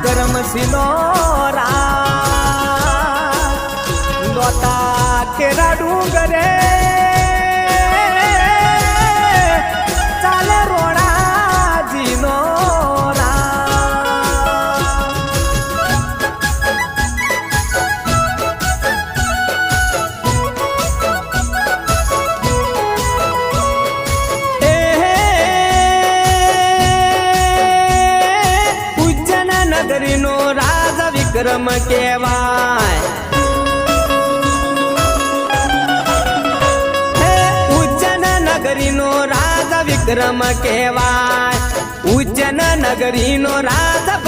ધર્મશીલો દોતા કેરા ડુંગરે ચાલે રોણાજીનો નગરીનો રાજા વિક્રમ કહેવાય ઉજ્જૈન નગરીનો રાજા વિક્રમ કહેવાય ઉજ્જૈન નગરીનો રાજા